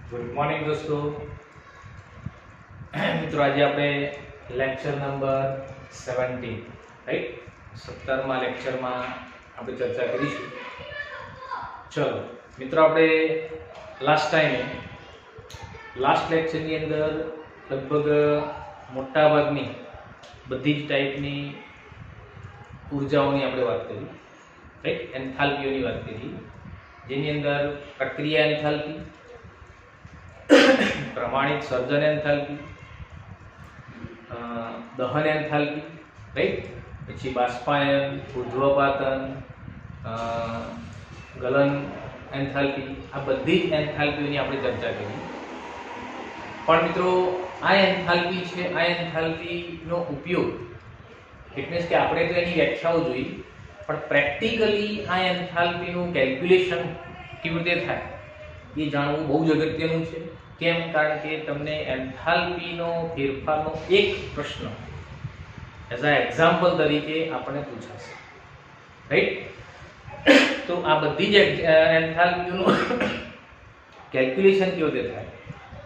Good morning દોસ્તો. મિત્રો આજે આપણે લેક્ચર નંબર 17 રાઈટ 17મા લેક્ચરમાં આપણે ચર્ચા કરીશું. ચલો મિત્રો, આપણે લાસ્ટ લેક્ચરની અંદર લગભગ મોટા ભાગની બધી જ ટાઈપની ઉર્જાઓની આપણે વાત કરી, રાઈટ. એન્થાલ્પીઓની વાત કરી, જેની અંદર પ્રક્રિયા એન્થાલ્પી, પ્રમાણિત સર્જન એન્થાલ્પી, દહન એન્થાલ્પી, રાઈટ. પછી બાષ્પાયન, ઉર્ધ્વપાતન, ગલન એન્થાલ્પી, આ બધી જ એન્થાલ્પીઓની આપણે ચર્ચા કરી. પણ મિત્રો, આ એન્થાલ્પી છે, આ એન્થાલ્પીનો ઉપયોગ ઇટ મીન્સ કે આપણે તો એની વ્યાખ્યાઓ જોઈ, પણ પ્રેક્ટિકલી આ એન્થાલ્પીનું કેલ્ક્યુલેશન કેવી રીતે થાય એ જાણવું બહુ જ અગત્યનું છે. કેમ? કારણ કે તમને એન્થાલ્પીનો ફેરફારનો એક પ્રશ્ન એઝ અ એક્ઝામ્પલ તરીકે આપણને પૂછાશે, રાઈટ. તો આ બધી જ એન્થાલ્પીઓનું કેલ્ક્યુલેશન કેવી રીતે થાય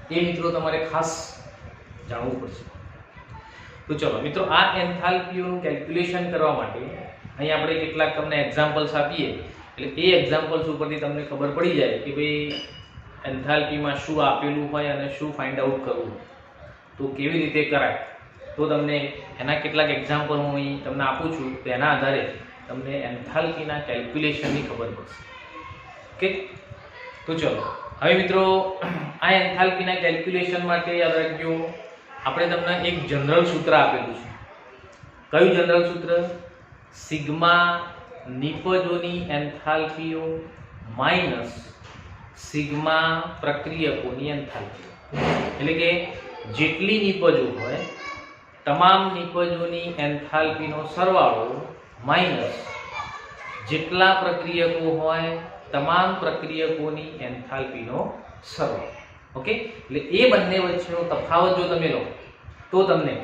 એ મિત્રો તમારે ખાસ જાણવું પડશે. તો ચલો મિત્રો, આ એન્થાલ્પીઓનું કેલ્ક્યુલેશન કરવા માટે અહીં આપણે કેટલાક તમને એક્ઝામ્પલ્સ આપીએ, એટલે એ એક્ઝામ્પલ્સ ઉપરથી તમને ખબર પડી જાય કે ભાઈ એન્થાલ્પીમાં શું આપેલું હોય અને શું ફાઇન્ડ આઉટ કરવું, તો કેવી રીતે કરાય. તો તમને એના કેટલાક એક્ઝામ્પલ હું અહીં તમને આપું છું, તો એના આધારે તમને એન્થાલ્પીના કેલ્ક્યુલેશનની ખબર પડશે. ઓકે, તો ચલો હવે મિત્રો, આ એન્થાલ્પીના કેલ્ક્યુલેશન માટે યાદ રાખજો, આપણે તમને એક જનરલ સૂત્ર આપેલું છે. કયું જનરલ સૂત્ર? સિગ્મા નિપજોની એન્થાલ્પીઓ માઇનસ સિગ્મા પ્રક્રિયકોની એન્થાલ્પીઓ. એટલે કે જેટલી નિપજો હોય તમામ નિપજોની એન્થાલ્પીનો સરવાળો માઇનસ જેટલા પ્રક્રિયકો હોય તમામ પ્રક્રિયકોની એન્થાલ્પીનો સરવાળો. ઓકે, એટલે એ બંને વચ્ચેનો તફાવત જો તમે લો તો તમને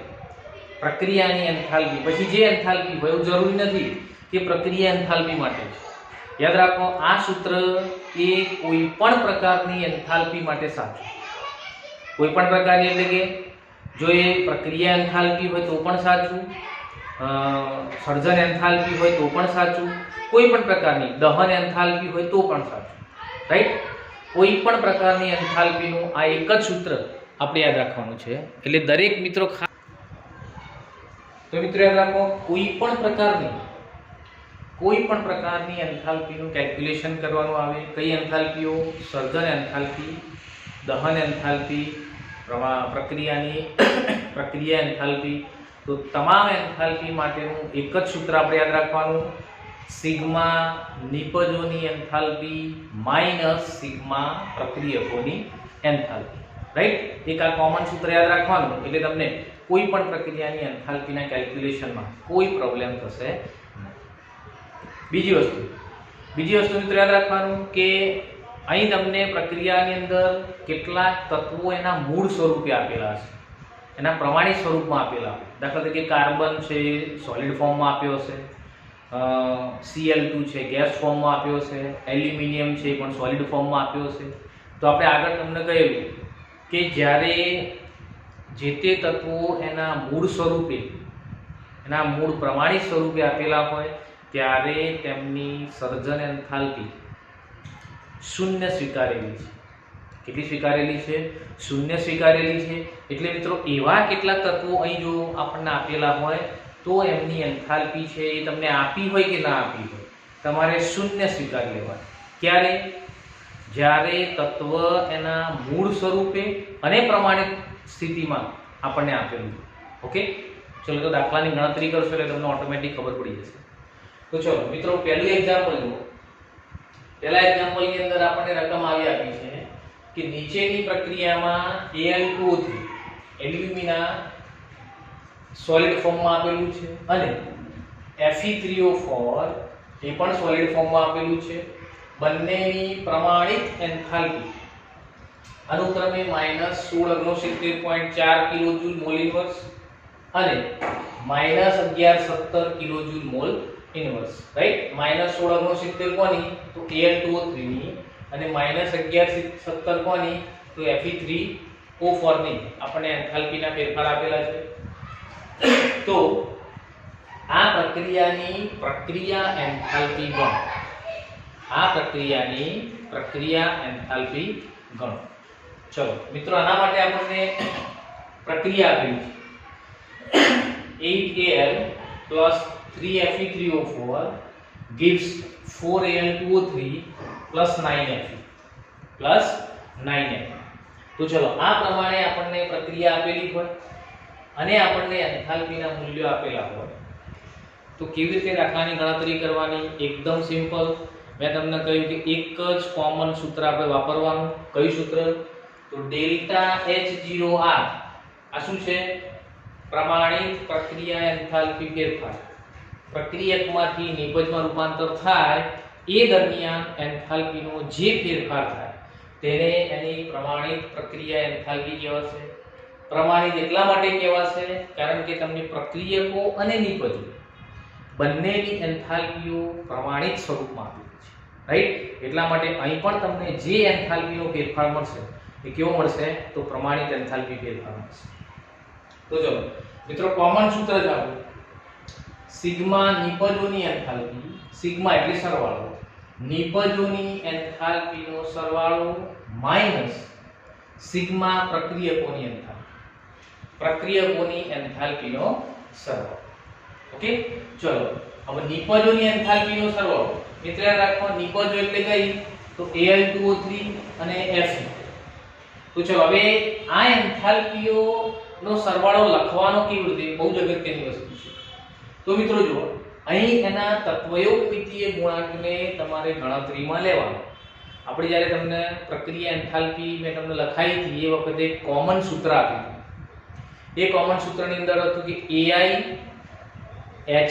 પ્રક્રિયાની એન્થાલ્પી, પછી જે એન્થાલ્પી હોય એવું જરૂરી નથી કે પ્રક્રિયા એન્થાલ્પી માટે છે. યાદ રાખો, આ સૂત્ર એ કોઈ પણ પ્રકારની એન્થાલ્પી માટે સાચું. કોઈ પણ પ્રકારની એટલે કે જો એ પ્રક્રિયા એન્થાલ્પી હોય તો પણ સાચું, સર્જન એન્થાલ્પી હોય તો પણ સાચું, કોઈ પણ પ્રકારની દહન એન્થાલ્પી હોય તો પણ સાચું, રાઈટ. કોઈ પણ પ્રકારની એન્થાલ્પીનું આ એક જ સૂત્ર આપણે યાદ રાખવાનું છે. એટલે દરેક મિત્રો તો મિત્રો યાદ રાખો, કોઈ પણ પ્રકારની એન્થાલ્પીનું કેલ્ક્યુલેશન કરવાનું આવે. કઈ એન્થાલ્પીઓ? સર્જન એન્થાલ્પી, દહન એન્થાલ્પી, પ્રક્રિયા એન્થાલ્પી. તો તમામ એન્થાલ્પી માટેનું એક જ સૂત્ર આપણે યાદ રાખવાનું, સિગ્મા નિપજોની એન્થાલ્પી માઇનસ સિગ્મા પ્રક્રિયકોની એન્થાલ્પી, રાઈટ. એક આ કોમન સૂત્ર યાદ રાખવાનું, એટલે તમને કોઈ પણ પ્રક્રિયાની એન્થાલ્પીના કેલ્ક્યુલેશનમાં કોઈ પ્રોબ્લેમ થશે નહીં. બીજી વસ્તુ મિત્રો યાદ રાખવાનું કે અહીં તમને પ્રક્રિયાની અંદર કેટલાક તત્વો એના મૂળ સ્વરૂપે આપેલા છે, એના પ્રમાણિત સ્વરૂપમાં આપેલા. દાખલા તરીકે કાર્બન છે સોલિડ ફોર્મમાં આપ્યો છે, Cl2 છે ગેસ ફોર્મમાં આપ્યો છે, એલ્યુમિનિયમ છે પણ સોલિડ ફોર્મમાં આપ્યો છે. તો આપણે આગળ તમને કહેલું કે જ્યારે જે તે તત્વો એના મૂળ સ્વરૂપે, એના મૂળ પ્રમાણિત સ્વરૂપે આપેલા હોય ત્યારે તેમની સર્જન એન્થાલ્પી શૂન્ય સ્વીકારેલી છે. કેટલી સ્વીકારેલી છે? શૂન્ય સ્વીકારેલી છે. એટલે મિત્રો, એવા કેટલાક તત્વો અહીં જો આપણને આપેલા હોય તો એમની એન્થાલ્પી છે એ તમને આપી હોય કે ના આપી હોય, તમારે શૂન્ય સ્વીકારી લેવાની. ક્યારે? જ્યારે તત્વ એના મૂળ સ્વરૂપે અને પ્રમાણિત સ્થિતિમાં આપણને આપેલું. ઓકે, ચલો તો દાખલાની ગણતરી કરશો એટલે તમને ઓટોમેટિક ખબર પડી જશે. તો ચલો મિત્રો, પહેલું એક્ઝામ્પલ જુઓ. પહેલા એક્ઝામ્પલની અંદર આપણને રકમ આવી આપી છે કે નીચેની પ્રક્રિયામાં Al2O3 એલ્યુમિના સોલિડ ફોર્મમાં આપેલું છે અને Fe3O4 એ પણ સોલિડ ફોર્મમાં આપેલું છે. બંનેની પ્રમાણિત એન્થાલ્પી અનુક્રમે -1669.4 કિલોજૂલ મોલ ઇન્વર્સ અને -1117 કિલોજૂલ મોલ ઇન્વર્સ, રાઈટ. -1669 કોની? તો Al2O3 ની, અને -1117 કોની? તો Fe3O4 ની આપણને એન્થાલ્પીના ફેરફાર આપેલા છે. તો આ પ્રક્રિયાની પ્રક્રિયા એન્થાલ્પી ગણો. આ પ્રક્રિયાની પ્રક્રિયા એન્થાલ્પી ગણો. ચલો મિત્રો, આના માટે આપણને પ્રક્રિયા આપેલી છે 8Al plus 3Fe3O4 gives 4Al2O3 plus 9Fe plus 9Fe. તો ચલો, આ પ્રમાણે આપણને પ્રક્રિયા આપેલી હોય અને આપણને એન્થાલ્પીના મૂલ્યો આપેલા હોય તો કેવી રીતે દાખલાની ગણતરી કરવાની? એકદમ સિમ્પલ. મેં તમને કહ્યું કે એક જ કોમન સૂત્ર આપણે વાપરવાનું. કયું સૂત્ર? તો ડેલ્ટા H0R. આ શું છે? પ્રમાણિત પ્રક્રિયા એન્થાલ્પી ફેરફાર. પ્રક્રિયકમાંથી નિપજમાં રૂપાંતર થાય એ દરમિયાન એન્થાલ્પીનો જે ફેરફાર થાય તેને એની પ્રમાણિત પ્રક્રિયા એન્થાલ્પી કહેવાશે. પ્રમાણિત એટલા માટે કહેવાશે કારણ કે તમને પ્રક્રિયકો અને નિપજો બંનેની એન્થાલ્પીઓ પ્રમાણિત સ્વરૂપમાં આપેલી છે, રાઈટ? એટલા માટે અહીં પણ તમને જે એન્થાલ્પીનો ફેરફાર મળશે એ કેવો મળશે? તો પ્રમાણિત એન્થાલ્પી ફેરફાર મળશે. તો ચલો મિત્રો, કોમન સૂત્ર જ આપણું સિગ્મા નિપજોની એન્થાલ્પી. સિગ્મા એટલે સરવાળો. નિપજોની એન્થાલ્પીનો સરવાળો માઈનસ સિગ્મા પ્રક્રિયકોની એન્થાલ્પી. પ્રક્રિયકોની એન્થાલ્પીનો સરવાળો. ઓકે, ચલો હવે નિપજોની એન્થાલ્પીનો સરવાળો. મિત્ર યાદ રાખો, નિપજો એટલે કઈ? તો Al2O3 અને Fe. તો ચલો હવે આ એન્થાલ્પીઓ નો સરવાળો લખવાનો કેવી રીતે? બહુ જ અગત્યની વસ્તુ છે. તો મિત્રો જુઓ, અહીં એના તત્વયોગમિતીય ગુણાંકને તમારે ગણતરીમાં લેવાનો. આપણે જ્યારે તમને પ્રક્રિયા એન્થાલ્પી મેં તમને લખાઈ હતી એ વખતે કોમન સૂત્ર આપ્યું હતું. એ કોમન સૂત્રની અંદર હતું કે Ai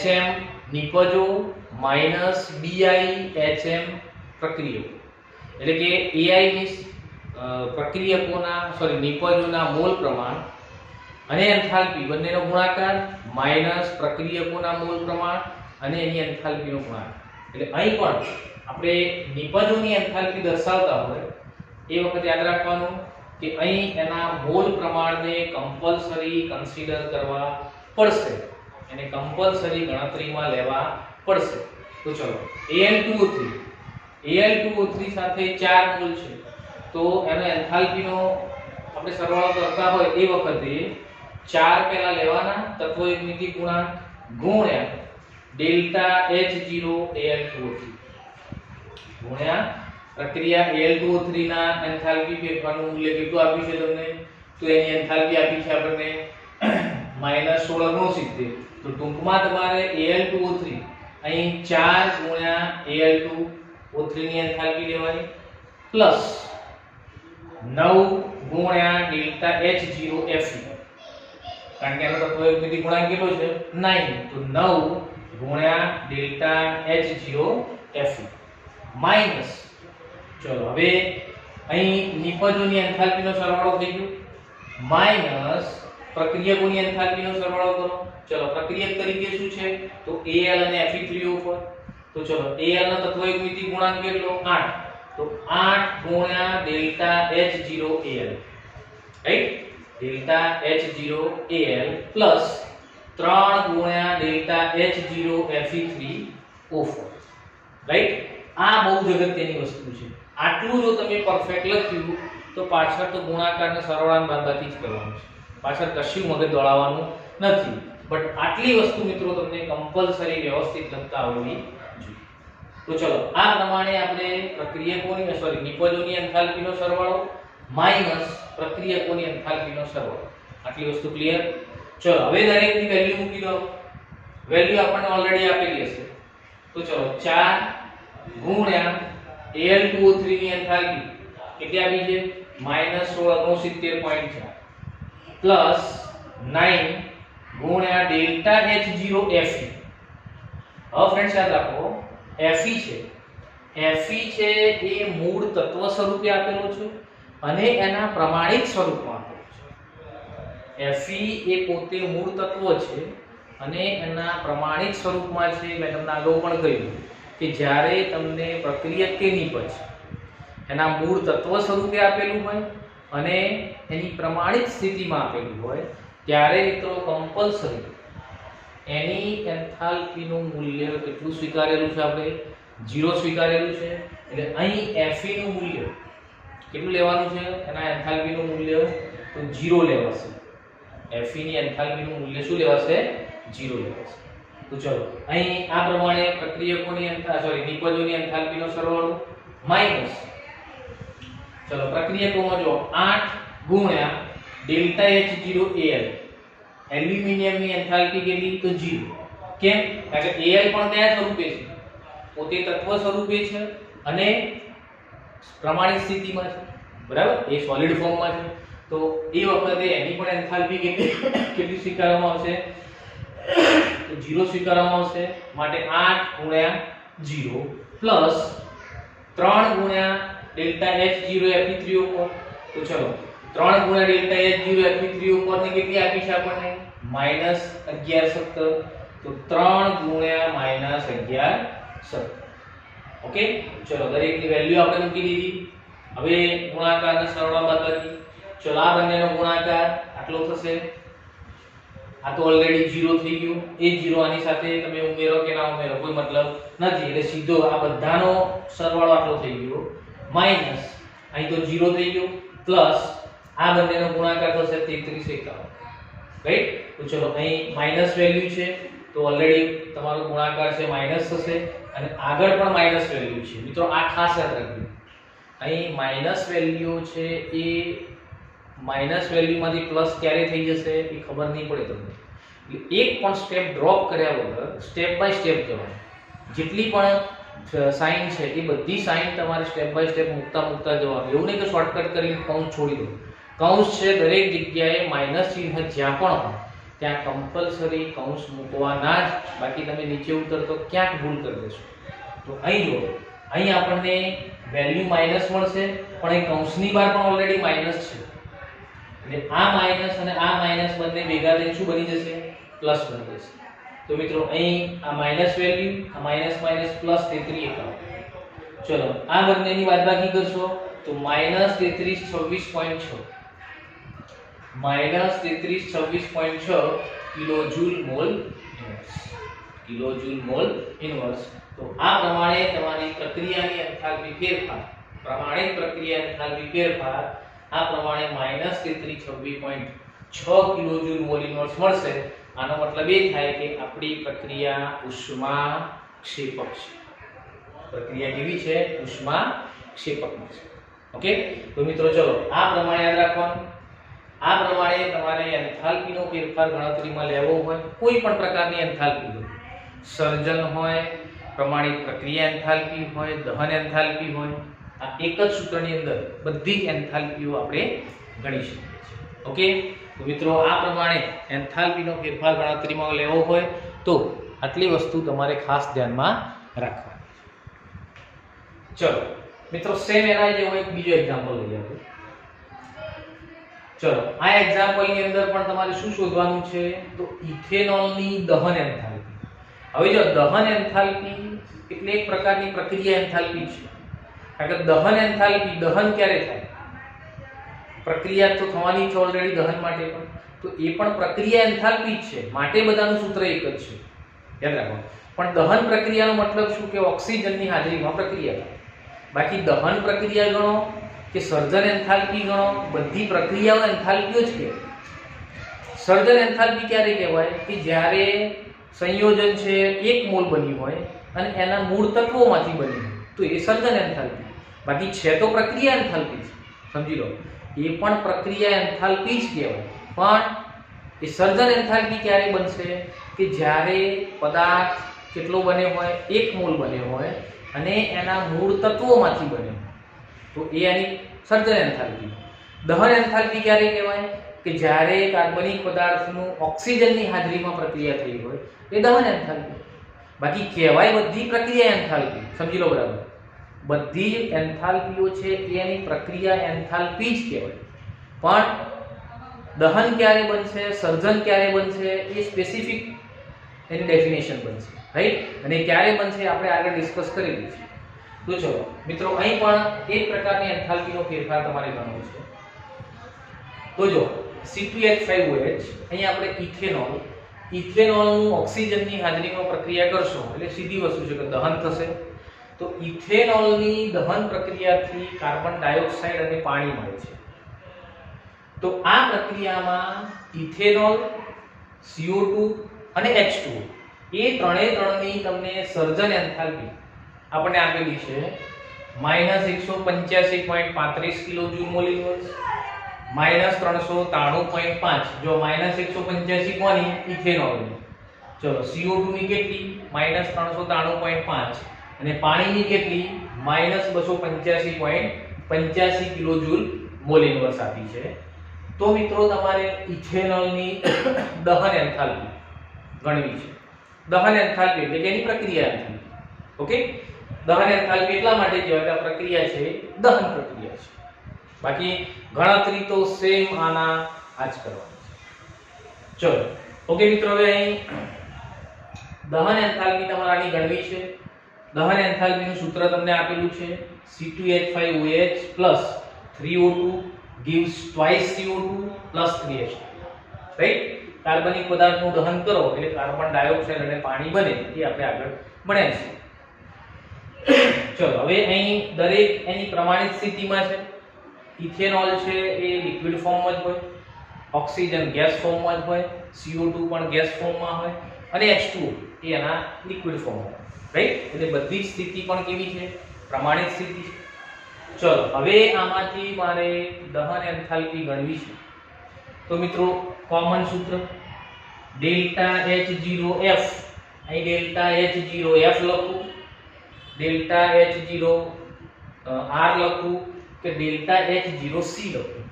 HM નિપજો માઈનસ Bi HM પ્રક્રિયકો. એટલે કે Ai ની પ્રક્રિયકોના નિપજોના મોલ પ્રમાણ અને એન્થાલ્પી બંનેનો ગુણાકાર માઈનસ પ્રક્રિયકોના મોલ પ્રમાણ અને એની એન્થાલ્પીનો ગુણાકાર. એટલે અહીં પણ આપણે નિપજોની એન્થાલ્પી દર્શાવતા હોય એ વખતે યાદ રાખવાનું કે અહીં એના મોલ પ્રમાણને કમ્પલસરી કન્સિડર કરવા પડશે, એને કમ્પલસરી ગણતરીમાં લેવા પડશે. તો ચલો, Al2O3 સાથે 4 મોલ છે તો એનો એન્થાલ્પીનો આપણે સરવાળો કરતા હોય એ વખતે 4 પહેલા લેવાના, તત્વયુગ્મિતિ ગુણાંક ગુણ્યા ડેલ્ટા H0 Al2O3 ગુણ્યા પ્રક્રિયા Al2O3 ના એન્થાલ્પી ફેરફારનું મૂલ્ય કેટલું આપ્યું છે તમને? તો એની એન્થાલ્પી આપી છે આપણને -1669. તો ટૂંકમાં તમારે Al2O3 અહીં 4 ગુણ્યા Al2O3 ની એન્થાલ્પી લેવાની પ્લસ 9 ગુણ્યા ડેલ્ટા H0 Fe. કારણ કે એનો તત્વયુગ્મિતિ ગુણાંક કેટલો છે? 9. તો 9 ગુણ્યા ડેલ્ટા H0 Fe માઈનસ, ચલો હવે અહીં નિપજોની એન્થાલ્પીનો સરવાળો થઈ ગયો માઈનસ પ્રક્રિયકોની એન્થાલ્પીનો સરવાળો કરો. ચલો, પ્રક્રિયક તરીકે શું છે? તો Al અને Fe3O4. તો ચલો, Al નો તત્વયુગ્મિતિ ગુણાંક કેટલો? 8. તો 8 ગુણ્યા delta H0 Al, right? Delta H0 Al plus 3 ગુણ્યા ડેલ્ટા H0 Fe3O4, રાઈટ? આ બહુ જ અગત્યની વસ્તુ છે. આટલું જો તમે પરફેક્ટ લખ્યું તો પાછળ તો ગુણાકાર અને સરવાળાની બાદબાકી જ કરવાનું છે, પાછળ કશું મગજ દોડાવવાનું નથી. બટ આટલી વસ્તુ મિત્રો તમને કમ્પલસરી વ્યવસ્થિત લખતા આવડવી જોઈએ. તો ચલો, આ પ્રમાણે આપણે પ્રક્રિયકોની નિપજોની એન્થાલ્પીનો સરવાળો માઈનસ પ્રક્રિયકોની એન્થાલ્પીનો સરવાળો, આટલી વસ્તુ ક્લિયર? ચલો, હવે દરેકની વેલ્યુ મૂકી દો. વેલ્યુ આપણને ઓલરેડી આપેલી હશે. તો ચલો, 4 ગુણ્યા Al2O3 ની એન્થાલ્પી કેટલી આપી છે? -1669.4 પ્લસ 9 ગુણ્યા ડેલ્ટા H0 Fe. હવે ફ્રેન્ડ્સ યાદ રાખો, Fe છે એ મૂળ તત્વ સ્વરૂપે આપેલો છે અને એના પ્રમાણિત સ્વરૂપમાં આપેલો છે. Fe એ પોતે મૂળ તત્વ છે અને એના પ્રમાણિત સ્વરૂપમાં છે. મેં તમને આગળ પણ કહ્યું કે જ્યારે તમને પ્રક્રિયક કે નિપજ એના મૂળ તત્વ સ્વરૂપે આપેલું હોય અને એની પ્રમાણિત સ્થિતિમાં આપેલું હોય ત્યારે મિત્રો કમ્પલસરી એની એન્થાલ્પીનું મૂલ્ય કેટલું સ્વીકારેલું છે? આપણે 0 સ્વીકારેલું છે. એટલે અહીં Fe નું મૂલ્ય કેટલું લેવાનું છે? એના એન્થાલ્પીનું મૂલ્ય તો 0 લેવાશે. Fe ની એન્થાલ્પીનું મૂલ્ય શું લેવાશે? 0 લેવાશે. તો ચલો અહીં આ પ્રમાણે પ્રક્રિયકોની નિપજોની એન્થાલ્પીનો સરવાળો માઈનસ, ચલો પ્રક્રિયકોમાં જો 8 ગુણ્યા ડેલ્ટા H0 Al, એલ્યુમિનિયમની એન્થાલ્પી કેટલી? તો 0. કેમ? કારણ કે Al પણ કયા સ્વરૂપે છે? પોતે તત્વ સ્વરૂપે છે અને પ્રમાણિત સ્થિતિમાં છે, બરાબર? એ સોલિડ ફોર્મમાં છે. તો એ વખતે એની પણ એન્થાલ્પી કેટલી સ્વીકારવામાં આવશે? તો 0 સ્વીકારવામાં આવશે. માટે 8 ગુણ્યા 0 પ્લસ 3 ગુણ્યા ડેલ્ટા H0 Fe3 ઉપર. તો ચલો 3 ગુણ્યા ડેલ્ટા H0 Fe3 ઉપર ને કેટલી આપી છે આપણને? -1117. તો 3 ગુણ્યા -1117. ઓકે, ચલો દરેકની વેલ્યુ આપણે મૂકી દીધી. હવે ગુણાકારના સરવાળા બાદબાકી. ચલો આ બંનેનો ગુણાકાર આટલો થશે. આ તો ઓલરેડી 0 થઈ ગયું. એ 0 આની સાથે તમે ઉમેરો કે ના ઉમેરો કોઈ મતલબ નથી. એટલે સીધો આ બધાનો સરવાળો આટલો થઈ ગયો માઈનસ અહીં તો 0 થઈ ગયો પ્લસ આ બંનેનો ગુણાકાર થશે 3351. રાઈટ? તો ચલો અહીં માઈનસ વેલ્યુ છે તો ઓલરેડી તમારો ગુણાકાર છે માઈનસ થશે અને આગળ પણ માઈનસ વેલ્યુ છે. મિત્રો આ ખાસ યાદ રાખજો. અહીં માઈનસ વેલ્યુ છે એ માઈનસ વેલ્યુમાંથી પ્લસ ક્યારે થઈ જશે એ ખબર નહીં પડે તમને. એટલે એક પણ સ્ટેપ ડ્રોપ કર્યા વગર સ્ટેપ બાય સ્ટેપ જવાનું. જેટલી પણ સાઇન છે એ બધી સાઇન તમારે સ્ટેપ બાય સ્ટેપ મૂકતા જવાનું. એવું નહીં કે શોર્ટકટ કરીને કૌંસ છોડી દો. કૌંસ છે દરેક જગ્યાએ માઈનસ ચિહ્ન જ્યાં પણ હોય ત્યાં કમ્પલસરી કૌંસ મૂકવાના જ. બાકી તમે નીચે ઉતરતો ક્યાંક ભૂલ કરી દેશો. તો અહીં જુઓ, અહીં આપણને વેલ્યુ માઈનસ મળશે પણ અહીં કૌંસની બહાર પણ ઓલરેડી માઈનસ છે. એટલે આ માઈનસ અને આ માઈનસ બંને ભેગા થઈને શું બની જશે? પ્લસ બની જશે. તો મિત્રો અહીં આ માઈનસ વેલ્યુ, આ માઈનસ માઈનસ પ્લસ 3351. ચલો આ બંનેની બાદબાકી કરશો તો -3326.6 -3326.6 kilojoule mole inverse. Kilojoule mole inverse. તો આ પ્રમાણે તમારી પ્રક્રિયાની એન્થાલ્પી ફેરફાર, પ્રમાણિત પ્રક્રિયા એન્થાલ્પી ફેરફાર આ પ્રમાણે -3326.6 કિલોજૂલ મોલ ઇન્વર્સ મળશે. આનો મતલબ એ થાય કે આપણી પ્રક્રિયા ઉષ્માક્ષેપક છે. પ્રક્રિયા કેવી છે? ઉષ્માક્ષેપકમાં છે. ઓકે, તો મિત્રો ચલો આ પ્રમાણે યાદ રાખવાનું. આ પ્રમાણે તમારે એન્થાલ્પીનો ફેરફાર ગણતરીમાં લેવો હોય, કોઈ પણ પ્રકારની એન્થાલ્પી હોય, સર્જન હોય, પ્રમાણિત પ્રક્રિયા એન્થાલ્પી હોય, દહન એન્થાલ્પી હોય, આ એક જ સૂત્રની અંદર બધી એન્થાલ્પીઓ આપણે ગણી શકીએ છીએ. ઓકે, તો મિત્રો આ પ્રમાણે એન્થાલ્પીનો ફેરફાર ગણતરીમાં લેવો હોય તો આટલી વસ્તુ તમારે ખાસ ધ્યાનમાં રાખવાની છે. ચલો મિત્રો સેમ એના જેવો એક બીજો એક્ઝામ્પલ લઈએ આપણે. ચલો આ એક્ઝામ્પલની અંદર પણ તમારે શું શોધવાનું છે? તો ઇથેનોલની દહન એન્થાલ્પી. હવે જો દહન એન્થાલ્પી એટલે એક પ્રકારની પ્રક્રિયા એન્થાલ્પી છે. કારણ કે દહન એન્થાલ્પી, દહન ક્યારે થાય? પ્રક્રિયા તો થવાની છે ઓલરેડી દહન માટે પણ. તો એ પણ પ્રક્રિયા એન્થાલ્પી જ છે. માટે બધાનું સૂત્ર એક જ છે, યાદ રાખો. પણ દહન પ્રક્રિયાનો મતલબ શું કે ઓક્સિજનની હાજરીમાં પ્રક્રિયા થાય. બાકી દહન પ્રક્રિયા ગણો કે સર્જન એન્થાલ્પી ગણો, બધી પ્રક્રિયાઓ એન્થાલ્પીઓ જ કહેવાય. સર્જન એન્થાલ્પી ક્યારે કહેવાય? કે જ્યારે સંયોજન છે 1 મોલ બન્યું હોય અને એના મૂળ તત્વોમાંથી બન્યું હોય તો એ સર્જન એન્થાલ્પી. બાકી છે તો પ્રક્રિયા એન્થાલ્પી છે, સમજી લો. એ પણ પ્રક્રિયા એન્થાલ્પી જ કહેવાય. પણ એ સર્જન એન્થાલ્પી ક્યારે બનશે? કે જ્યારે પદાર્થ કેટલો બન્યો હોય? 1 મોલ બન્યો હોય અને એના મૂળ તત્વોમાંથી બન્યો હોય તો એ એની સર્જન એન્થાલ્પી. દહન એન્થાલ્પી ક્યારે કહેવાય? કે જ્યારે કાર્બનિક પદાર્થનું ઓક્સિજનની હાજરીમાં પ્રક્રિયા થઈ હોય એ દહન એન્થાલ્પી. બાકી કહેવાય બધી પ્રક્રિયા એન્થાલ્પી, સમજી લો બરાબર. બધી એન્થાલ્પીઓ છે એ એની પ્રક્રિયા એન્થાલ્પી જ કહેવાય. પણ દહન ક્યારે બનશે, સર્જન ક્યારે બનશે એ સ્પેસિફિક એની ડેફિનેશન બનશે, રાઈટ? અને ક્યારે બનશે આપણે આગળ ડિસ્કસ કરેલી છે. તો ચલો મિત્રો અહીં પણ એક પ્રકારની એન્થાલ્પીનો ફેરફાર તમારે ગણવો છે. તો જો C2H5OH અહીં આપણે ઇથેનોલનું ઓક્સિજનની હાજરીમાં પ્રક્રિયા કરશો એટલે સીધી વસ્તુ છે કે દહન થશે. તો ઇથેનોલની દહન પ્રક્રિયાથી કાર્બન ડાયોક્સાઇડ અને પાણી મળે છે. તો આ પ્રક્રિયામાં ઇથેનોલ, CO2 અને H2 એ ત્રણની તમને સર્જન એન્થાલ્પી આપણને આપેલી છે -185.35 કિલોજૂલ મોલ ઇન્વર્સ, -393.5. જો -185 કોની? ઇથેનોલની. ચલો CO2 ની કેટલી? -393.5 અને પાણીની કેટલી? -285.85 કિલોજૂલ મોલ ઇન્વર્સ આપી છે. તો મિત્રો તમારે ઇથેનોલની દહન એન્થાલ્પી ગણવી છે. દહન એન્થાલ્પી એટલે કે એની પ્રક્રિયા એન્થાલ્પી. ઓકે, દહન એન્થાલ્પી એટલા માટે કહેવાય કે આ પ્રક્રિયા છે દહન પ્રક્રિયા છે. બાકી ગણતરી તો સેમ આના આ જ કરવાની છે. ચલો ઓકે મિત્રો, હવે અહીં દહન એન્થાલ્પી તમારે આની ગણવી છે. દહન એન્થાલ્પીનું સૂત્ર તમને આપેલું છે C2H5OH plus 3O2 gives twice CO2 plus 3H2. Right? કાર્બનિક પદાર્થનું દહન કરો એટલે કાર્બન ડાયોક્સાઇડ અને પાણી બને. એ આપણે આગળ ભણ્યા છે. ચલો હવે અહીં દરેક એની પ્રમાણિત સ્થિતિમાં છે. ઇથેનોલ છે એ લિક્વિડ ફોર્મમાં જ હોય, ઓક્સિજન ગેસ ફોર્મમાં જ હોય, CO2 પણ ગેસ ફોર્મમાં હોય અને H2O એ એના લિક્વિડ ફોર્મમાં. રાઈટ? એટલે બધી જ સ્થિતિ પણ કેવી છે? પ્રમાણિત સ્થિતિ છે. ચલો હવે આમાંથી મારે દહન એન્થાલ્પી ગણવી છે. તો મિત્રો કોમન સૂત્ર ડેલ્ટા H0F, અહીં ડેલ્ટા H0F લખું, ડેલ્ટા H0R લખું કે ડેલ્ટા H0C લખું,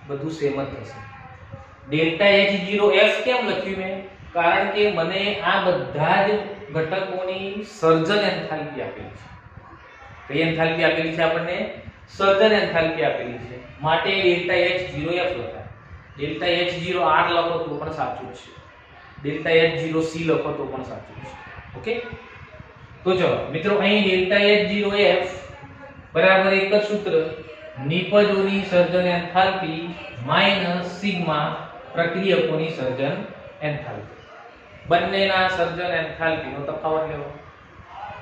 બધું સેમ જ થશે. ડેલ્ટા H0F કેમ લખ્યું મેં? કારણ કે મને આ બધા જ ઘટકોની સર્જન એન્થાલ્પી આપેલી છે. કઈ એન્થાલ્પી આપેલી છે આપણને? સર્જન એન્થાલ્પી આપેલી છે. માટે ડેલ્ટા H0F લખાય. ડેલ્ટા H0R લખો તો પણ સાચું છે. ડેલ્ટા H0C લખો તો પણ સાચું છે. ઓકે, તો ચલો મિત્રો અહીં ડેલ્ટા H0F બરાબર એક જ સૂત્ર, નિપજોની સર્જન એન્થાલ્પી માઈનસ સિગ્મા પ્રક્રિયકોની સર્જન એન્થાલ્પી. બંનેના સર્જન એન્થાલ્પીનો તફાવત લેવો.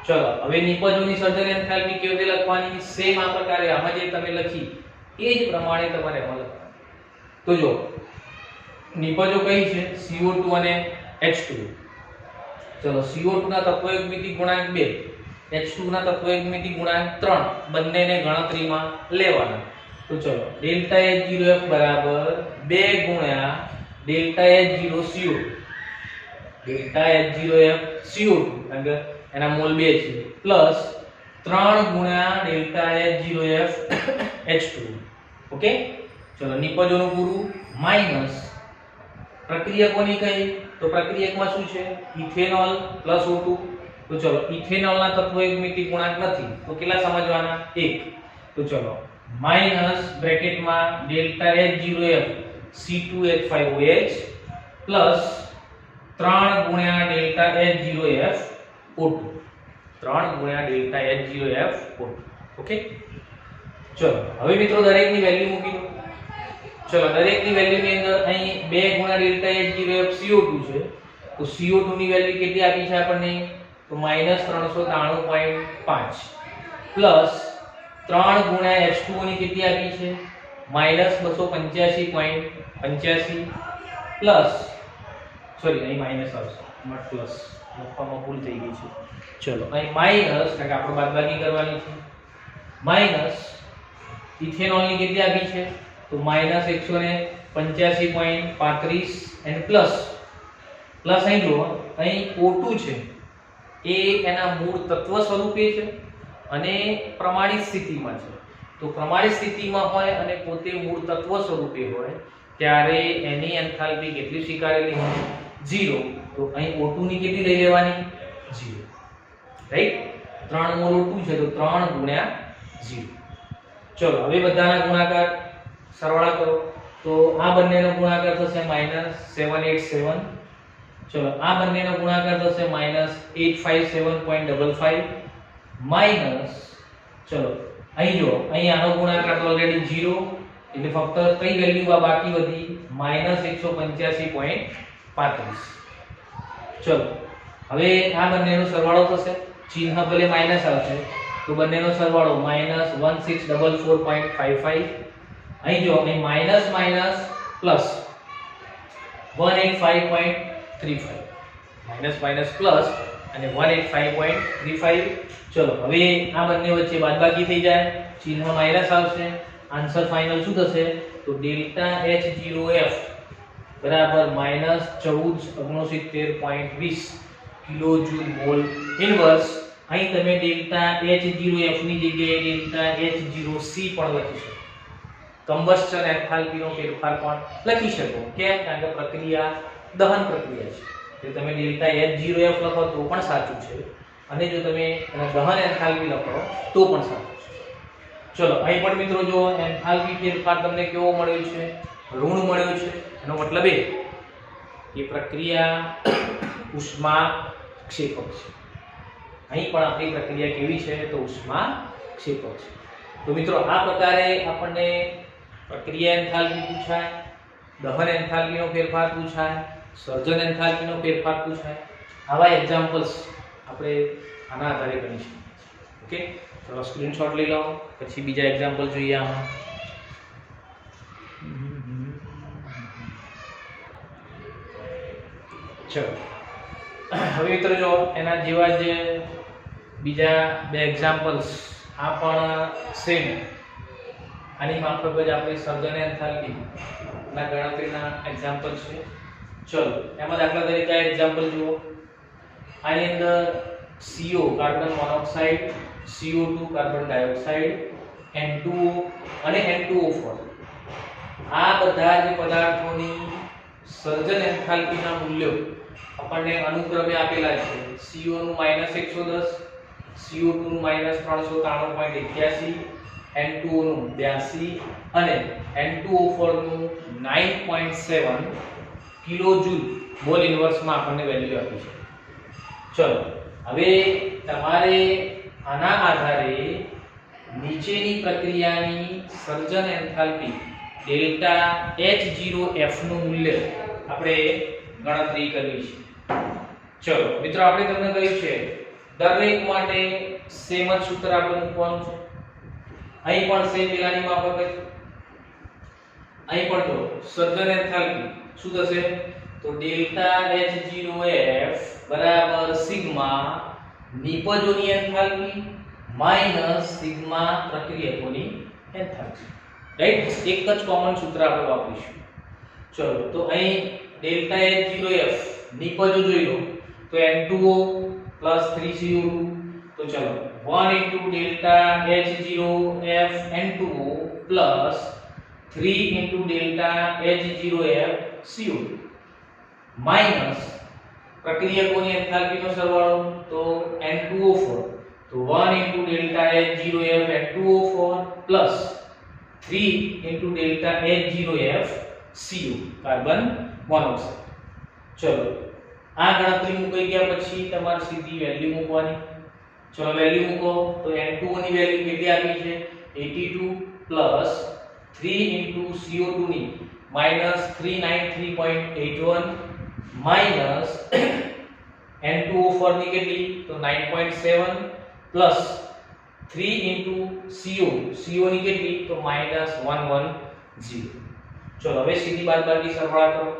ચલો હવે નિપજોની સર્જન એન્થાલ્પી કેવી રીતે લખવાની? સેમ આ પ્રકારે આમાં જે તમે લખી એ જ પ્રમાણે તમારે આમાં લખવાનું. તો જો નિપજો કઈ છે? CO2 અને H2. ચલો CO2 ના તત્વયુગ્મિતિક ગુણાંક 2, H2 ના તત્વયુગ્મિતિક ગુણાંક 3 બંનેને ગણતરીમાં લેવાના. તો ચલો ડેલ્ટા H0F બરાબર 2 ગુણ્યા delta H0CO2, delta H0F CO2 કારણ કે એના મોલ 2 છે, પ્લસ 3 ગુણ્યા ડેલ્ટા H0F H2. ઓકે, ચલો નિપજોનું પૂરું માઈનસ પ્રક્રિયકોની કઈ? તો પ્રક્રિયકમાં શું છે? Ethanol plus O2. તો ચલો ઇથેનોલના તત્વયુગ્મિતિક ગુણાંક નથી તો કેટલા સમજવાના? 1. તો ચલો minus બ્રેકેટમાં delta H0F C2H5OH plus 3 ગુણ્યા ડેલ્ટા H0F O2, 3 ગુણ્યા ડેલ્ટા H0F O2. ઓકે, ચલો હવે મિત્રો દરેકની વેલ્યુ મૂકી દો. ચલો દરેકની વેલ્યુની અંદર અહીં 2 ગુણ્યા ડેલ્ટા H0F CO2 છે. તો CO2 ની વેલ્યુ કેટલી આપી છે આપણને? તો -393.5 પ્લસ 3 ગુણ્યા H2O ની કેટલી આપી છે? -285.85 પ્લસ સોરી અહીં માઈનસ આવશે, નોટ પ્લસ, લખવામાં ભૂલ થઈ ગઈ છે. ચલો અહીં માઈનસ કારણ કે આપણે બાદબાકી કરવાની છે. માઈનસ ઇથેનોલની કેટલી આપી છે? તો -185.35 એન્ડ પ્લસ અહીં જુઓ અહીં O2 છે એ એના મૂળ તત્વ સ્વરૂપે છે અને પ્રમાણિત સ્થિતિમાં છે. તો પ્રમાણિત સ્થિતિમાં હોય અને પોતે મૂળ તત્વ સ્વરૂપે હોય ત્યારે એની એન્થાલ્પી કેટલી સ્વીકારેલી હોય? 0. તો અહીં O2 ની કેટલી લઈ લેવાની? 0. રાઈટ? 3 મોલ O2 છે તો 3 ગુણ્યા 0. ચલો હવે બધાના ગુણાકાર સરવાળા કરો તો આ બંનેનો ગુણાકાર થશે -787. ચલો આ બંનેનો ગુણાકાર થશે -857.55 માઈનસ ચલો અહીં જો અહીં આનો ગુણાકાર તો ઓલરેડી 0 એટલે ફક્ત કઈ વેલ્યુ બાકી વધી -185.35. ચલો હવે આ બંનેનો સરવાળો થશે, ચિહ્ન ભલે માઈનસ આવશે તો બંનેનો સરવાળો -1644.55. અહીં જો અહીં minus minus plus 185.35, minus minus plus અને 185.35. ચલો હવે આ બંને વચ્ચે બાદબાકી થઈ જાય, ચિહ્ન માઈનસ આવશે, આન્સર ફાઇનલ શું થશે તો ડેલ્ટા H0F બરાબર -1469.20 કિલોજૂલ મોલ ઇનવર્સ. અહીં તમે ડેલ્ટા H0F ની જગ્યાએ ડેલ્ટા H0C પણ લખી શકો, કમ્બસ્ટન એન્થાલ્પીનો ફેરફાર પણ લખી શકો. કેમ? કારણ કે પ્રક્રિયા દહન પ્રક્રિયા છે, તો તમે ડેલ્ટા H0F લખો તો પણ સાચું છે, અને જો તમે દહન એન્થાલ્પી લખો તો પણ સાચું છે. ચલો અહીં પણ મિત્રો જો એન્થાલ્પી ફેરફાર તમને કેવો મળ્યો છે? ઋણ મળ્યો છે. એનો મતલબ એ કે પ્રક્રિયા ઉષ્માક્ષેપક છે. અહીં પણ આપણી પ્રક્રિયા કેવી છે તો ઉષ્માક્ષેપક છે. તો મિત્રો આ પ્રકારે આપણને પ્રક્રિયા એન્થાલ્પી પૂછાય, દહન એન્થાલ્પીનો ફેરફાર પૂછાય, સર્જન એન્થાલ્પીનો ફેરફાર પૂછાય. આવા એક્ઝામ્પલ્સ આપણે આના આધારે ગણી શકીએ. ઓકે, ચલો સ્ક્રીનશોટ લઈ લો, પછી બીજા એક્ઝામ્પલ જોઈએ આમાં. ચલો હવે મિત્રો જો એના જેવા જ બીજા બે એક્ઝામ્પલ્સ આ પણ સેમ આની માફક જ આપણે સર્જન એન્થાલ્પી ના ગણતરીના એક્ઝામ્પલ છે. ચલો એમાં દાખલા તરીકે એક્ઝામ્પલ જુઓ. આની અંદર CO carbon monoxide, CO2 carbon dioxide, N2O અને N2O4 આ બધા જ પદાર્થોની સર્જન એન્થાલ્પીના મૂલ્યો આપણને અનુક્રમે આપેલા છે. CO નું -110, CO2 નું -393.81, N2O નું 82 અને N2O4 નું 9.7 કિલોજૂલ મોલ ઇનવર્સમાં આપણને વેલ્યુ આપી છે. ચલો હવે તમારે આના આધારે નીચેની પ્રક્રિયાની સર્જન એન્થાલ્પી ડેલ્ટા H0F નું મૂલ્ય આપણે ગણતરી કરવી છે. ચલો મિત્રો આપણે તમને કહ્યું છે દરેક માટે સેમ જ સૂત્ર આપણે મૂકવાનું છે. અહીં પણ સેમ પેલાની માફક જ. અહીં પણ જો સર્જન એન્થાલ્પી શું થશે તો ડેલ્ટા H0F બરાબર સિગ્મા નિપજોની એન્થાલ્પી માઈનસ સિગ્મા પ્રક્રિયકોની એન્થાલ્પી. રાઈટ, એક જ કોમન સૂત્ર આપણે વાપરીશું. ચલો તો અહીં ડેલ્ટા H0F નિપજો જોઈ લો તો N2O + 3CO2. તો ચલો 1 * delta H0F N2O + 3 * delta H0F CO2 માઈનસ પ્રક્રિયકોની એન્થાલ્પીનો સરવાળો તો N2O4. તો 1 * delta H0F N2O4 + 3 * delta H0F CO carbon monoxide. ચલો આ ગણતરી મૂકી ગયા પછી તમારે સીધી વેલ્યુ મૂકવાની. ચલો વેલ્યુ મૂકો તો N2O ની વેલ્યુ કેટલી આપી છે 82 + 3 * CO2 ની -393.81 માઈનસ N2O4 ની કેટલી તો 9.7 પ્લસ 3 * CO ની કેટલી તો -110. ચલો હવે સીધી બાદબાકી સરવાળા કરો.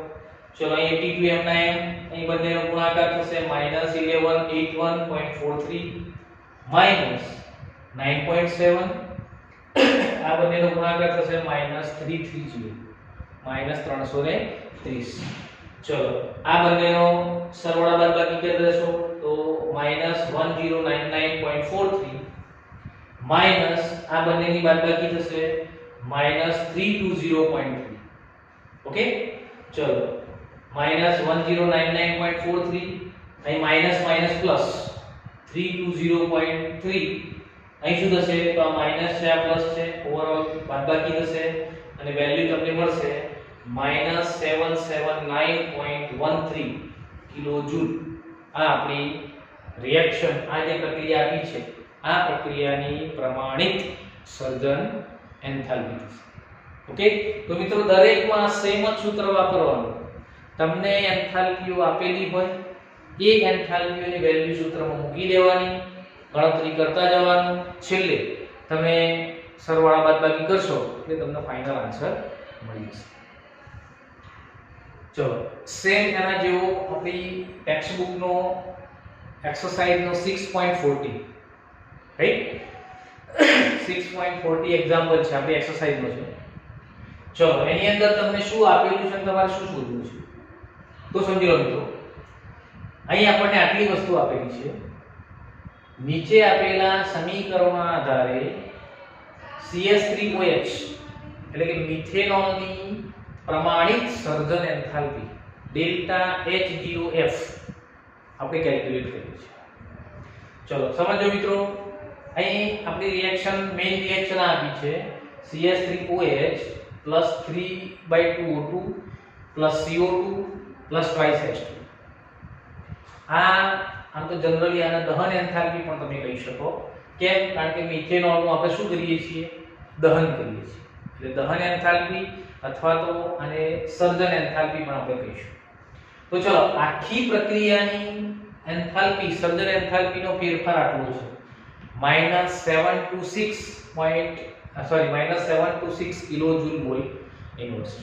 ચલો અહીં 82 એમ ના એમ, અહીં બંનેનો ગુણાકાર થશે -1181.43 માઈનસ 9.7, આ બંનેનો ગુણાકાર થશે -330 -330. ચલો આ બંનેનો સરવાળા બાદબાકી કરી દેશો તો -1099.43 માઈનસ આ બંનેની બાદબાકી થશે -320.3. ઓકે, ચલો -1099.43 અહીં માઈનસ માઈનસ પ્લસ 320.3 અહીં શું થશે તો આ માઈનસ છે આ પ્લસ છે, ઓવરઓલ બાદબાકી થશે અને વેલ્યુ તમને મળશે -779.13 કિલોજૂલ. આ આપણી રિએક્શન, આ જે પ્રક્રિયા આપી છે આ પ્રક્રિયાની પ્રમાણિત સર્જન એન્થાલ્પી થશે. ઓકે, તો મિત્રો દરેકમાં સેમ જ સૂત્ર વાપરવાનું. તમને એન્થાલ્પીઓ આપેલી હોય એ એન્થાલ્પીઓની વેલ્યુ સૂત્રમાં મૂકી દેવાની, ગણતરી કરતા જવાનું, છેલ્લે તમે સરવાળા બાદબાકી કરશો એટલે તમને ફાઇનલ આન્સર મળી જશે. ચલો સેમ એના જેવો આપણી ટેક્સ્ટ બુક નો એક્સરસાઇઝ નો 6.40 રાઈટ 6.40 એક્ઝામ્પલ છે આપણી એક્સરસાઇઝ નો છે. ચલો એની અંદર તમને શું આપેલું છે તમારે શું શોધવું છે તો સમજી લો મિત્રો. અહીં આપણને આટલી વસ્તુ આપેલી છે. નીચે આપેલા સમીકરણના આધારે CH3OH એટલે કે મિથેનોલની પ્રમાણિત સર્જન એન્થાલ્પી ડેલ્ટા H0F આપણે કેલ્ક્યુલેટ કરી છે. ચલો સમજો મિત્રો, અહીં આપણી રિએક્શન મેઇન રિએક્શન આપી છે CH3OH plus 3/2O2 plus CO2 plus twice H2. આમ તો જનરલી આને દહન એન્થાલ્પી પણ તમે કહી શકો. કેમ? કારણ કે મિથેનોલનું આપણે શું કરીએ છીએ? દહન કરીએ છીએ. એટલે દહન એન્થાલ્પી અથવા તો આને સર્જન એન્થાલ્પી પણ આપણે કહીશું. તો ચલો આખી પ્રક્રિયાની એન્થાલ્પી સર્જન એન્થાલ્પીનો ફેરફાર આટલો છે -726 કિલોજૂલ મોલ ઇન્વર્સ.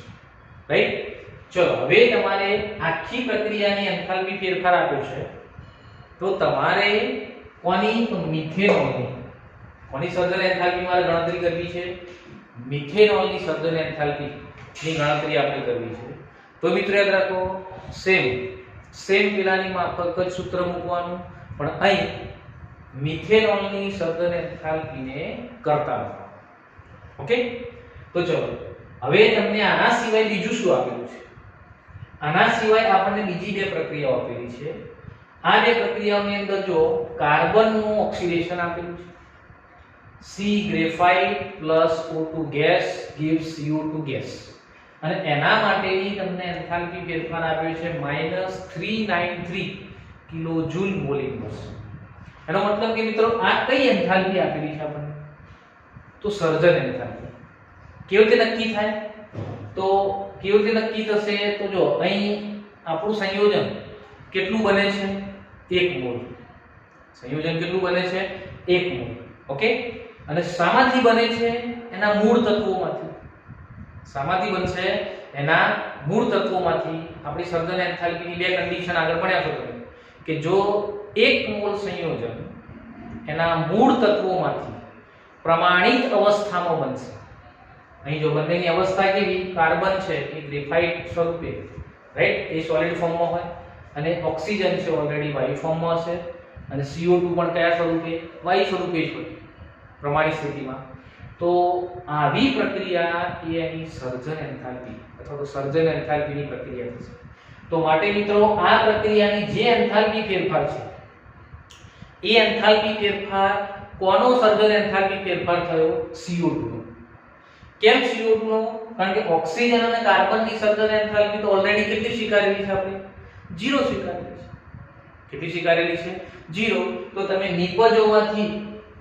રાઈટ? ચલો હવે તમારે આખી પ્રક્રિયાની એન્થાલ્પી ફેરફાર આપ્યો છે તો તમારે કોની સર્જન એન્થાલ્પી મારે ગણતરી કરવી છે? મિથેનોલની સર્જન એન્થાલ્પી ની ગણતરી આપણે કરવી છે. તો મિત્રો યાદ રાખો સેમ પેલાની માફક જ સૂત્ર મૂકવાનું, પણ અહીં મિથેનોલની સર્જન એન્થાલ્પીને કરતા મૂકવાનું. ઓકે, તો ચલો હવે તમને આના સિવાય બીજું શું આપેલું છે? આના સિવાય આપણને બીજી બે પ્રક્રિયાઓ આપેલી છે. આ બે પ્રક્રિયાઓની અંદર જો કાર્બનનું ઓક્સિડેશન આપેલું છે C graphite +O2 gas gives CO2 gas, અને એના માટેની તમને એન્થાલ્પી ફેરફાર આપ્યો છે -393 કિલોજૂલ મોલ ઇન્વર્સ. એનો મતલબ કે મિત્રો આ કઈ એન્થાલ્પી આપેલી છે આપણને? તો સર્જન એન્થાલ્પી. કેવી રીતે નક્કી થાય? તો કેવી રીતે નક્કી થશે? તો જો અહીં આપણું સંયોજન કેટલું બને છે? 1 મોલ. સંયોજન કેટલું બને છે? 1 મોલ. ઓકે, અને શામાંથી બને છે? એના મૂળ તત્વોમાંથી. શામાંથી બનશે? એના મૂળ તત્વોમાંથી. આપણી સર્જન એન્થાલ્પીની બે કન્ડિશન આગળ ભણ્યા છો તમે કે જો 1 મોલ સંયોજન એના મૂળ તત્વોમાંથી પ્રમાણિત અવસ્થામાં બનશે. અહીં જો બંનેની અવસ્થા કેવી? કાર્બન છે એ ગ્રેફાઇટ સ્વરૂપે રાઈટ એ સોલિડ ફોર્મમાં હોય, અને ઓક્સિજન છે ઓલરેડી વાયુ ફોર્મમાં હશે, અને CO2 પણ કયા સ્વરૂપે? વાયુ સ્વરૂપે જ હોય પ્રમાણિત સ્થિતિમાં. તો આવી પ્રક્રિયા એ એની સર્જન એન્થાલ્પી અથવા તો સર્જન એન્થાલ્પીની પ્રક્રિયા થશે. તો માટે મિત્રો આ પ્રક્રિયાની જે એન્થાલ્પી ફેરફાર છે એ એન્થાલ્પી ફેરફાર કોનો સર્જન એન્થાલ્પી ફેરફાર થયો? CO2 નો. કેમ CO2 નો? કારણ કે ઓક્સિજન અને કાર્બનની સર્જન એન્થાલ્પી તો ઓલરેડી કેટલી સ્વીકારેલી છે આપણે? 0 સ્વીકારેલી છે. કેટલી સ્વીકારેલી છે? 0. તો તમે નિપજોમાંથી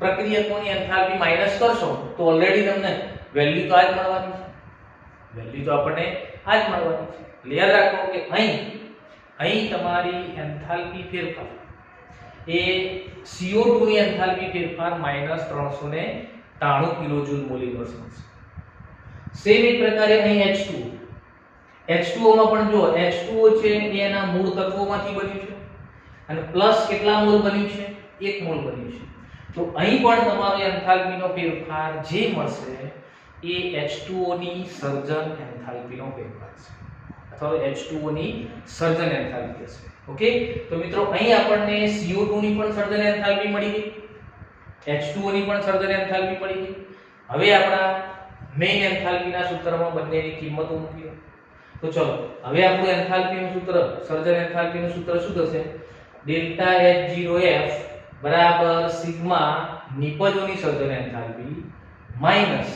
પ્રક્રિયકોની એન્થાલ્પી માઈનસ કરશો તો ઓલરેડી તમને વેલ્યુ તો આ જ મળવાની છે. વેલ્યુ તો આપણને આ જ મળવાની છે. એટલે યાદ રાખો કે અહીં તમારી એન્થાલ્પી ફેરફાર એ CO2 ની એન્થાલ્પી ફેરફાર -393 કિલોજૂલ મોલ ઇન્વર્સ મળશે. સેમ એક પ્રકારે અહીં H2O માં પણ જો H2O છે એ એના મૂળ તત્વોમાંથી બન્યું છે, અને પ્લસ કેટલા મોલ બન્યું છે? 1 મોલ બન્યું છે. તો અહીં પણ તમારો એન્થાલ્પીનો ફેરફાર જે મળશે એ H2O ની સર્જન એન્થાલ્પીનો ફેરફાર છે, અથવા H2O ની સર્જન એન્થાલ્પી હશે. ઓકે, તો મિત્રો અહીં આપણને CO2 ની પણ સર્જન એન્થાલ્પી મળી ગઈ, H2O ની પણ સર્જન એન્થાલ્પી મળી ગઈ. હવે આપણા મેઇન એન્થાલ્પીના સૂત્રમાં બંનેની કિંમતો મૂકીએ. તો ચલો હવે આપણું એન્થાલ્પીનું સૂત્ર, સર્જન એન્થાલ્પીનું સૂત્ર શું થશે? ડેલ્ટા H0F બરાબર સિગ્મા નિપજોની સર્જન એન્થાલ્પી માઈનસ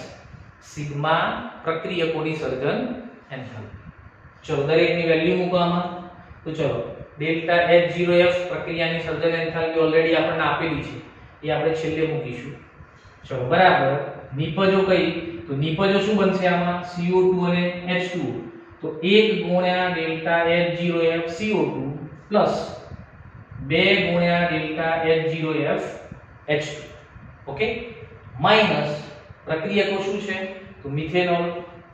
સિગ્મા પ્રક્રિયકોની સર્જન એન્થાલ્પી. ચલો દરેકની વેલ્યુ મૂકવામાં. તો ચલો ડેલ્ટા H0F પ્રક્રિયાની સર્જન એન્થાલ્પી ઓલરેડી આપણને આપેલી છે, એ આપણે છેલ્લે મૂકીશું. ચલો બરાબર નિપજો કઈ? તો નિપજો શું બનશે આમાં CO2 અને H2O તો 1 ગુણ્યા ડેલ્ટા H0F CO2 પ્લસ 2 ગુણ્યા delta H0F H2 okay minus પ્રક્રિયકો શું છે તો મિથેનોલ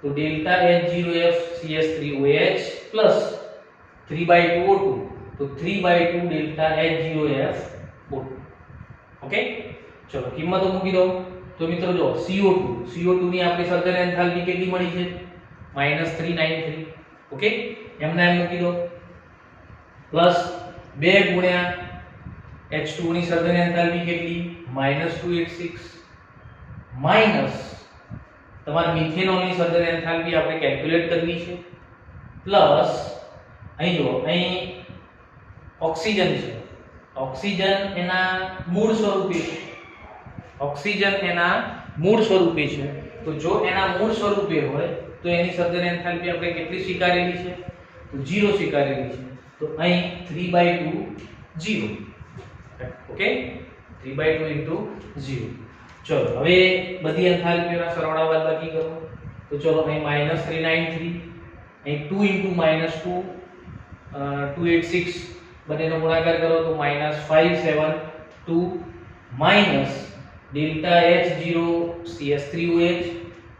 તો delta H0F CH3OH plus 3/2 O2 તો 3/2 ડેલ્ટા H0F O2 ઓકે ચલો કિંમતો મૂકી દો તો મિત્રો જો CO2 ની આપણી સર્જન એન્થાલ્પી કેટલી મળી છે -393 ઓકે એમને એમ મૂકી દો પ્લસ 2 ગુણ્યા H2 ની સર્જન એન્થાલ્પી કેટલી -286 માઈનસ તમારે મિથેનોલ ની સર્જન એન્થાલ્પી આપણે કેલ્ક્યુલેટ કરવી છે પ્લસ અહીં જો અહીં ઓક્સિજન છે ઓક્સિજન એના મૂળ સ્વરૂપે છે ઓક્સિજન એના મૂળ સ્વરૂપે છે તો જો એના મૂળ સ્વરૂપે હોય તો એની સર્જન એન્થાલ્પી આપણે કેટલી સ્વીકારેલી છે તો 0 સ્વીકારેલી છે તો અહીં 3/2 0 ઓકે 3/2 * 0 ચલો હવે બધી એન્થાલ્પીઓના સરવાળા બાદબાકી કરો તો ચલો અહીં -393 અહીં 2 * -2 286 બંનેનો ગુણાકાર કરો તો -572 માઈનસ ડેલ્ટા H0 CH3OH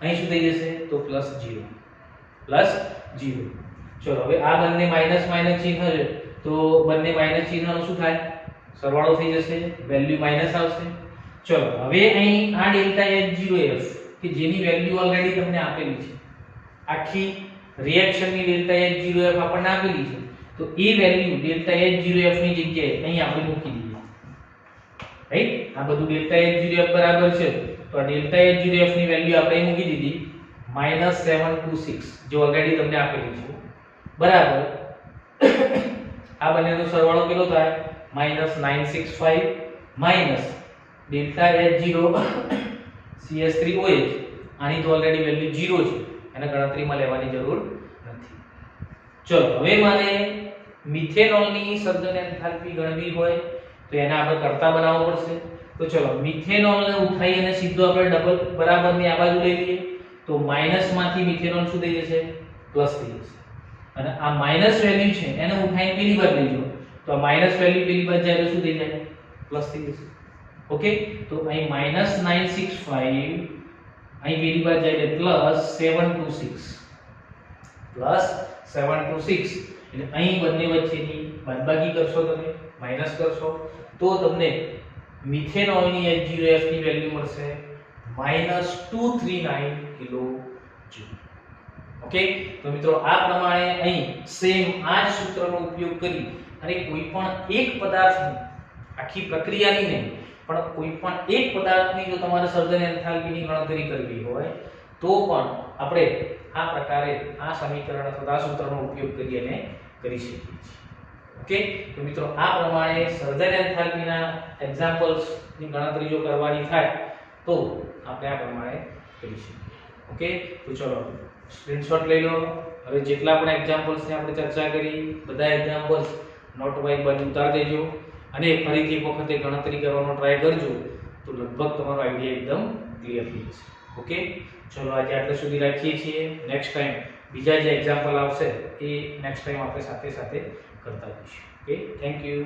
અહીં શું થઈ જશે તો +0 ચલો હવે આ બંને માઈનસ માઈનસ ચિહ્ન છે તો બંને માઈનસ ચિહ્નનો શું થાય સરવાળો થઈ જશે વેલ્યુ માઈનસ આવશે ચલો હવે અહીં આ ડેલ્ટા H0F કે જેની વેલ્યુ ઓલરેડી તમને આપેલી છે આખી રિએક્શનની ડેલ્ટા H0F આપણને આપેલી છે તો એ વેલ્યુ ડેલ્ટા H0F ની જગ્યાએ અહીં આપણે મૂકી દઈએ રાઈટ આ બધું ડેલ્ટા H0F બરાબર છે તો આ ડેલ્ટા H0F ની વેલ્યુ આપણે અહીં મૂકી દીધી -726 જે ઓલરેડી તમને આપેલી છે બરાબર આ બંનેનો સરવાળો કેટલો થાય -965 માઈનસ ડેલ્ટા H0 CH3OH આની તો ઓલરેડી વેલ્યુ 0 છે એને ગણતરીમાં લેવાની જરૂર નથી ચલો હવે મારે મિથેનોલની સર્જન એન્થાલ્પી ગણવી હોય તો એને આપણે કરતા બનાવવો પડશે તો ચલો મિથેનોલને ઉઠાઈ અને સીધો આપણે ડબલ બરાબરની આ બાજુ લઈ લઈએ તો માઈનસ માંથી મિથેનોલ શું થઈ જશે પ્લસ થઈ જશે અને આ માઈનસ વેલ્યુ છે એને ઉઠાઈને પેલી બાજુ લઈ જાઓ તો આ માઈનસ વેલ્યુ પેલી બાજુ જાય તો શું થઈ જાય પ્લસ થઈ જશે ઓકે તો અહીં -965 અહીં પેલી બાજુ જાય એટલે +726 એટલે અહીં બંને વચ્ચેની બાદબાકી કરશો તમે માઈનસ કરશો તો તમને મિથેનોલની H0F ની વેલ્યુ મળશે -239 કિલોજૂલ ઓકે તો મિત્રો આ પ્રમાણે અહીં સેમ આ જ સૂત્રનો ઉપયોગ કરી અને કોઈ પણ એક પદાર્થની આખી પ્રક્રિયાની નહીં પણ કોઈ પણ એક પદાર્થની જો તમારે સર્જન એન્થાલ્પીની ગણતરી કરવી હોય તો પણ આપણે આ પ્રકારે આ સમીકરણ અથવા આ સૂત્રનો ઉપયોગ કરીને કરી શકીએ છીએ ઓકે તો મિત્રો આ પ્રમાણે સર્જન એન્થાલ્પીના એક્ઝામ્પલ્સ ની ગણતરી જો કરવાની થાય તો આપણે આ પ્રમાણે કરી શકીએ ઓકે તો ચલો સ્ક્રીનશોટ લઈ લો હવે જેટલા પણ એક્ઝામ્પલ્સ ની આપણે ચર્ચા કરી બધા એક્ઝામ્પલ્સ નોટ વાઇઝ બાજુ ઉતારી દેજો અને ફરીથી એક વખતે ગણતરી કરવાનો ટ્રાય કરજો તો લગભગ તમારો આઈડિયા એકદમ ક્લિયર થઈ જશે ઓકે ચલો આજે આટલે સુધી રાખીએ છીએ નેક્સ્ટ ટાઈમ બીજા જે એક્ઝામ્પલ આવશે એ નેક્સ્ટ ટાઈમ આપણે સાથે સાથે કરતા જઈશું ઓકે થેન્ક યુ